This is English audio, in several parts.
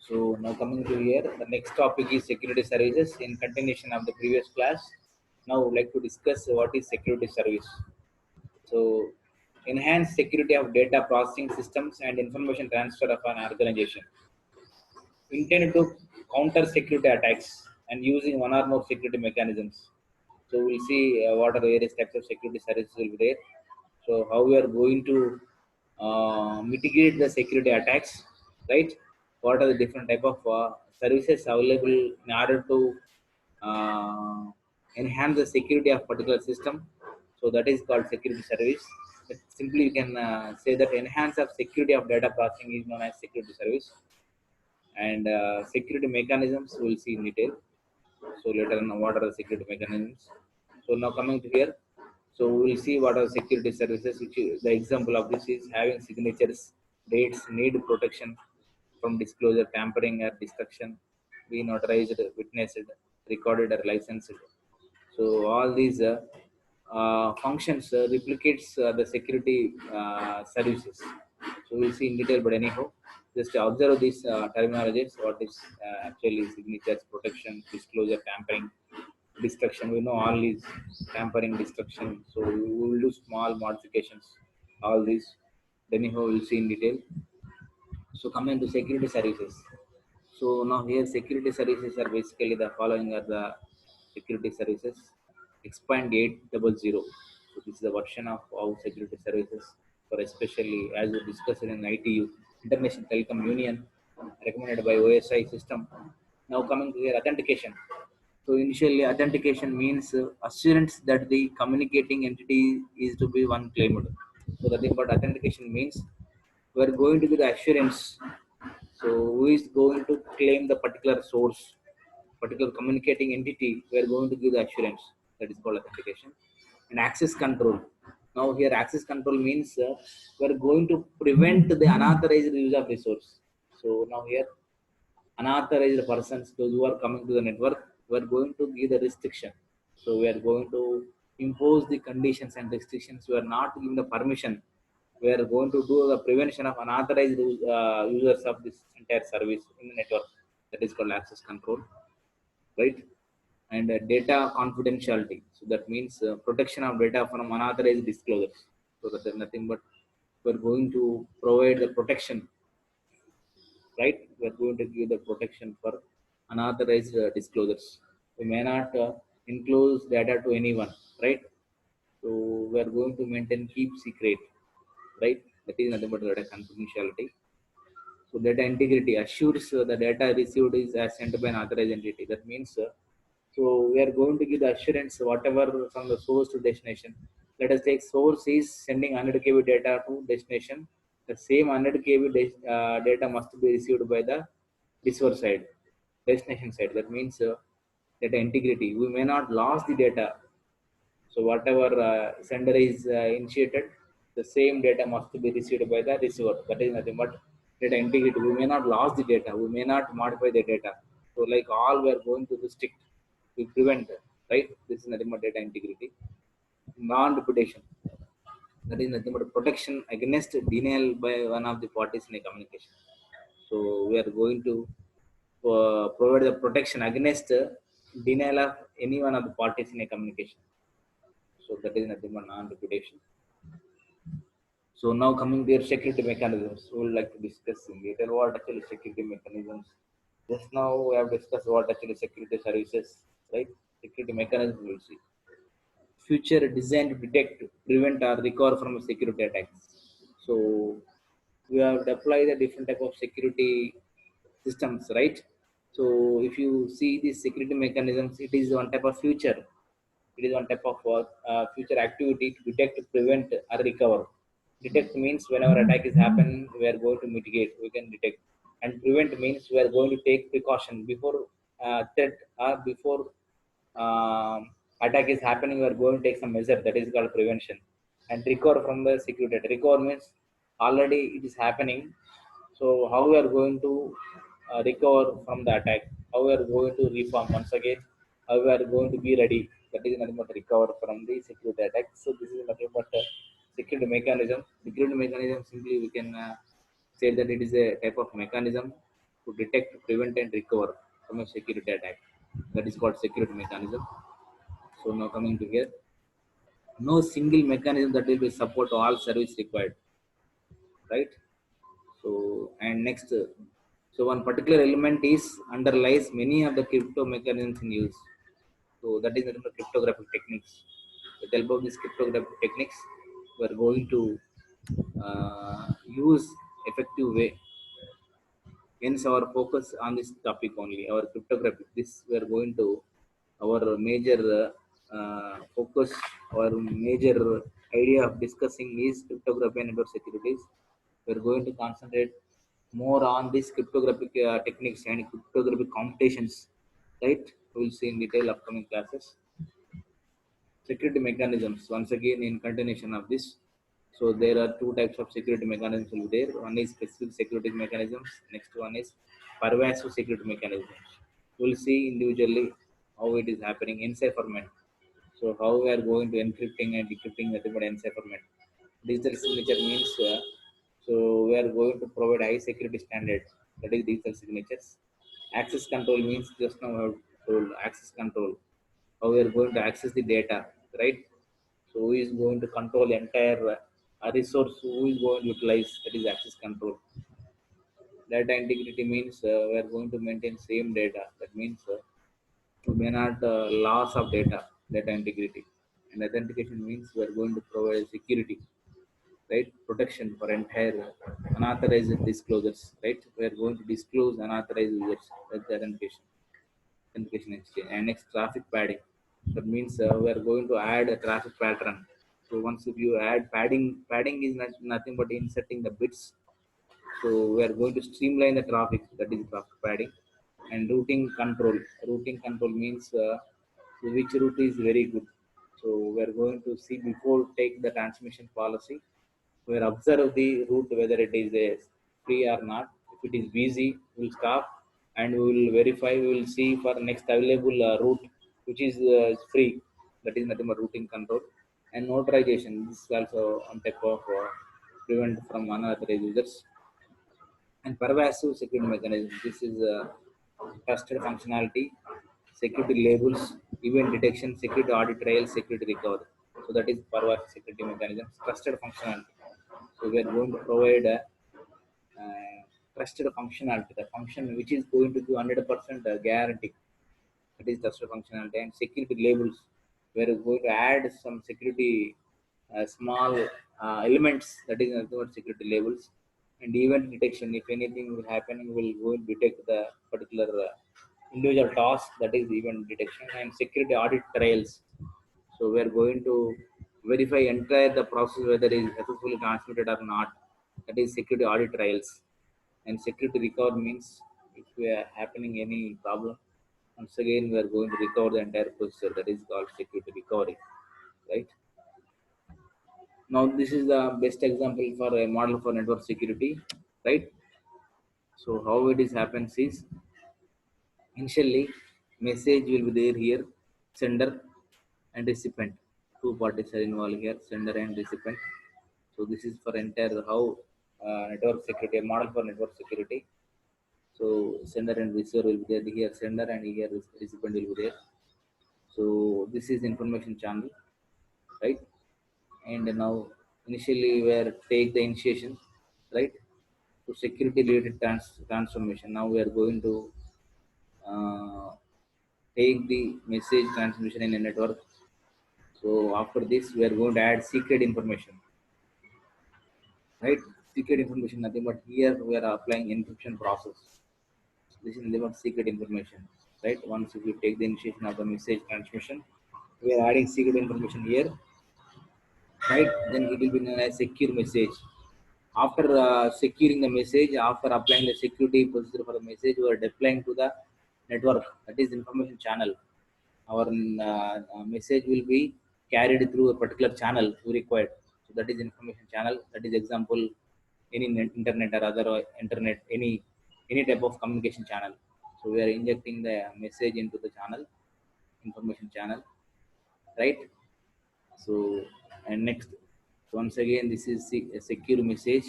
So now coming to here, the next topic is security services. In continuation of the previous class, now I would like to discuss what is security service. So enhance security of data processing systems and information transfer of an organization. Intended to counter security attacks and using one or more security mechanisms. So we'll see what are the various types of security services will be there. So how we are going to mitigate the security attacks, right? What are the different type of services available in order to uh, enhance the security of particular system? So that is called security service. But simply, you can say that enhance of security of data processing is known as security service, and security mechanisms we'll see in detail. So later on, what are the security mechanisms? So now coming to here, so we'll see what are security services. The example of this is having signatures, dates, need protection from disclosure, tampering, or destruction, being notarized, witnessed, recorded, or licensed. So all these functions replicates the security services. So we'll see in detail, but anyhow, just observe these terminologies. What is actually signatures, protection, disclosure, tampering, destruction. We know all these tampering, destruction. So we will do small modifications. All these. Anyhow, we'll see in detail. So coming to security services. So now here security services are basically the following are the security services. Expand 800. So this is the version of our security services for especially as we discussed in ITU, International Telecom Union, recommended by OSI system. Now coming to here authentication. So initially authentication means assurance that the communicating entity is to be one claimed. So the thing about authentication means we are going to give the assurance. So who is going to claim the particular source, particular communicating entity? We are going to give the assurance. That is called authentication. And access control. Now here access control means we are going to prevent the unauthorized use of resource. So now here unauthorized persons, those who are coming to the network, we are going to give the restriction. So we are going to impose the conditions and restrictions. We are not giving the permission. We are going to do the prevention of unauthorized users of this entire service in the network. That is called access control, right? And data confidentiality. So that means protection of data from unauthorized disclosures. So that is nothing but we are going to provide the protection, right? We are going to give the protection for unauthorized disclosures. We may not enclose data to anyone, right? So we are going to maintain keep secret, right? That is nothing but data confidentiality. So data integrity assures the data received is as sent by an authorized entity. That means so we are going to give the assurance whatever from the source to destination. Let us take source is sending 100 KB data to destination. The same 100 KB data must be received by the receiver side, destination side. That means data integrity. We may not lose the data. So whatever sender is initiated, the same data must be received by the receiver. That is nothing but data integrity. We may not lose the data. We may not modify the data. So like all we are going to restrict, we prevent, right? This is nothing but data integrity. Non-reputation. That is nothing but protection against denial by one of the parties in a communication. So we are going to provide the protection against denial of any one of the parties in a communication. So that is nothing but non-reputation. So now coming to your security mechanisms, we would like to discuss in detail what actually security mechanisms. Just now we have discussed what actually security services, right? Security mechanisms we'll see. Future designed to detect, prevent, or recover from security attacks. So we have deployed the different type of security systems, right? So if you see these security mechanisms, it is one type of future. It is one type of future activity to detect, prevent, or recover. Detect means whenever attack is happening, we are going to mitigate. We can detect, and prevent means we are going to take precaution before threat or before um, attack is happening. We are going to take some measure that is called prevention, and recover from the security. Recover means already it is happening. So how we are going to recover from the attack? How we are going to reform once again? How we are going to be ready? That is nothing but recover from the security attack. So this is nothing but security mechanism. Security mechanism simply we can say that it is a type of mechanism to detect, prevent, and recover from a security attack. That is called security mechanism. So now coming to here, no single mechanism that will be support all service required, right? So and next, so one particular element is underlies many of the crypto mechanisms in use. So that is the cryptographic techniques. With the help of these cryptographic techniques, we are going to use effective way. Hence, our focus on this topic only. Our cryptography. This we are going to our major focus. Our major idea of discussing is cryptography and network securities. We are going to concentrate more on these cryptographic techniques and cryptographic computations. Right? We will see in detail upcoming classes. Security mechanisms, once again in continuation of this, so there are two types of security mechanisms will be there. One is specific security mechanisms, next one is pervasive security mechanisms. We'll see individually how it is happening. Encipherment, so how we are going to encrypting and decrypting nothing but encipherment. Digital signature means so we are going to provide high security standards, that is digital signatures. Access control means just now I have told access control, how we are going to access the data, right? So who is going to control entire resource, who is going to utilize, that is access control. Data integrity means we are going to maintain same data. That means we may not loss of data integrity. And authentication means we are going to provide security, right? Protection for entire unauthorized disclosures, right? We are going to disclose unauthorized users. That's the authentication exchange. And next, traffic padding. That means we are going to add a traffic pattern. So once if you add padding is nothing but inserting the bits. So we are going to streamline the traffic. That is traffic padding. And routing control. Routing control means which route is very good. So we are going to see before take the transmission policy. We will observe the route whether it is free or not. If it is busy, we will stop and we will verify. We will see for next available route which is free. That is nothing but routing control. And notarization. This is also on type of prevent from unauthorized users. And pervasive security mechanism. This is trusted functionality, security labels, event detection, security audit trail, security recovery. So that is pervasive security mechanism, trusted functionality. So we are going to provide a trusted functionality, the function which is going to give 100% guarantee. That is trusted functionality. And security labels. We are going to add some security small elements, that is nothing but security labels. And event detection. If anything will happen, we will go and detect the particular individual task, that is event detection. And security audit trails. So we are going to verify entire the process whether it is successfully transmitted or not. That is security audit trials. And security recovery means if we are happening any problem, once again we are going to recover the entire processor. That is called security recovery, right? Now this is the best example for a model for network security, right? So how it is happens is initially message will be there here, sender and recipient. Two parties are involved here, sender and recipient. So this is for entire how network security, a model for network security. So sender and receiver will be there. Here sender and here recipient will be there. So this is information channel, right? And now initially where take the initiation, right? To security related transformation. Now we are going to uh, take the message transmission in a network. So after this, we are going to add secret information, right? Secret information, nothing but here we are applying encryption process. This is nothing but secret information, right? Once if you take the initiation of the message transmission, we are adding secret information here, right? Then it will be known as secure message. After securing the message, after applying the security procedure for the message, we are deploying to the network, that is information channel. Our message will be carried through a particular channel we required. So that is information channel. That is example any internet or other internet, any type of communication channel. So we are injecting the message into the channel, information channel, right? So and next, once again, this is a secure message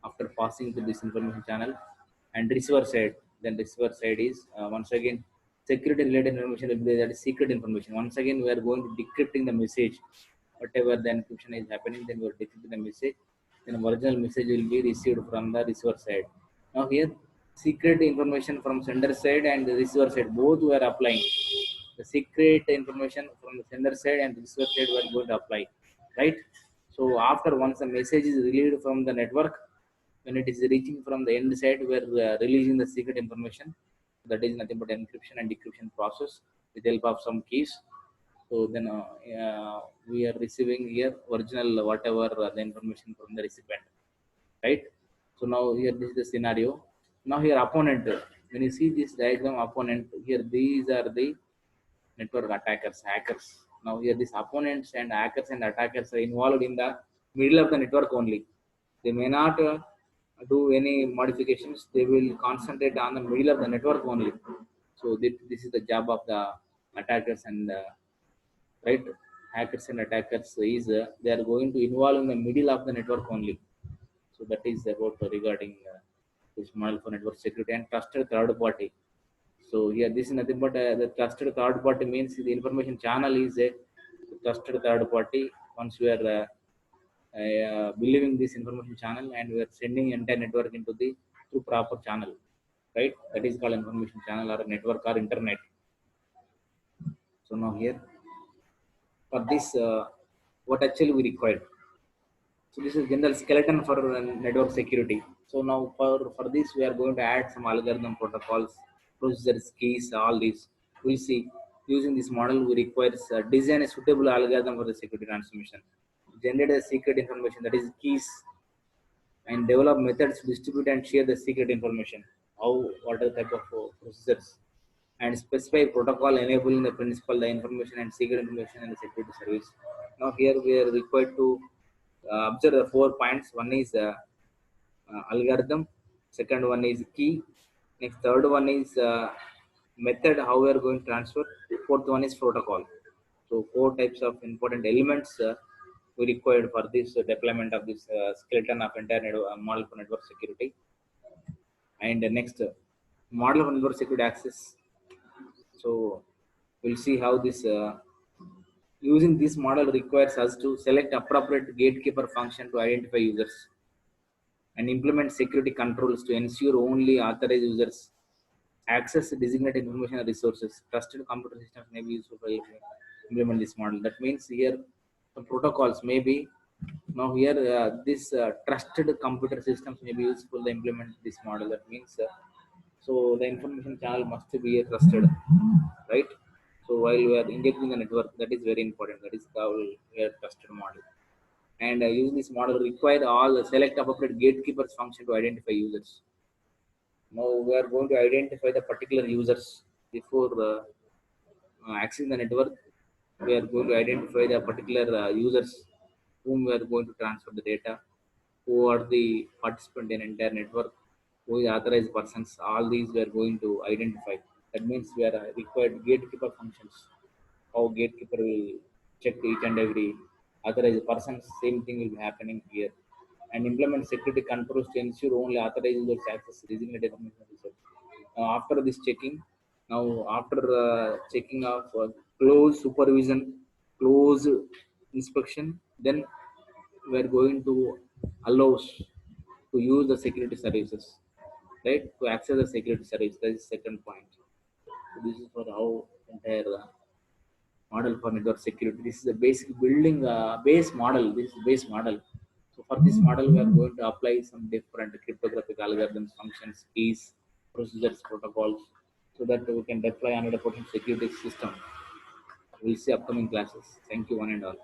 after passing to this information channel. and receiver side. Then receiver side is once again security related information will be that is secret information. Once again, we are going to decrypting the message. Whatever the encryption is happening, then we are decrypting the message. Then original message will be received from the receiver side. Now here, secret information from sender side and the receiver side both were applying. The secret information from the sender side and receiver side were going to apply, right? So after once the message is released from the network, when it is reaching from the end side, we are releasing the secret information. That is nothing but encryption and decryption process with the help of some keys. So then we are receiving here original whatever the information from the recipient, right? So now here this is the scenario. Now here opponent. When you see this diagram, opponent here, these are the network attackers, hackers. Now here these opponents and hackers and attackers are involved in the middle of the network only. They may not do any modifications. They will concentrate on the middle of the network only. So this is the job of the attackers and right, hackers and attackers is they are going to involve in the middle of the network only. So that is about regarding this model for network security and trusted third party. So here this is nothing but the trusted third party means the information channel is a trusted third party. Once we are believing this information channel and we are sending entire network into the through proper channel, right? That is called information channel or network or internet. So now here for this, what actually we require. So this is general skeleton for network security. So now for this we are going to add some algorithm protocols, procedures, keys, all these. We'll see. Using this model, we require design a suitable algorithm for the security transmission, generate the secret information that is keys, and develop methods to distribute and share the secret information. How, what are the type of procedures, and specify protocol enabling the principal, the information and secret information and the security service. Now here we are required to observe the 4 points. One is algorithm, second one is key, next third one is method how we are going to transfer, fourth one is protocol. So four types of important elements we required for this deployment of this skeleton of entire model for network security. And next model for network security access. So we'll see how this using this model requires us to select appropriate gatekeeper function to identify users and implement security controls to ensure only authorized users access designated information and resources. Trusted computer systems may be useful for implement this model. That means here the protocols may be now here this trusted computer systems may be useful to implement this model. That means so the information channel must be trusted, right? So while we are injecting the network, that is very important. That is how we are trusted model. And use this model require all select appropriate gatekeepers function to identify users. Now we are going to identify the particular users before accessing the network. We are going to identify the particular users whom we are going to transfer the data, who are the participant in entire network, who is authorized persons. All these we are going to identify. That means we are required gatekeeper functions. How gatekeeper will check each and every authorized persons. Same thing will be happening here. And implement security controls to ensure only authorized users access designated information resource. Now, after this checking, now after checking of close supervision, close inspection, then we are going to allow to use the security services, right? To access the security service. That is second point. So this is for how entire model for network security. This is a basic building base model. This is base model. So for this model, we are going to apply some different cryptographic algorithms, functions, keys, procedures, protocols, so that we can deploy 100% security system. We'll see upcoming classes. Thank you, one and all.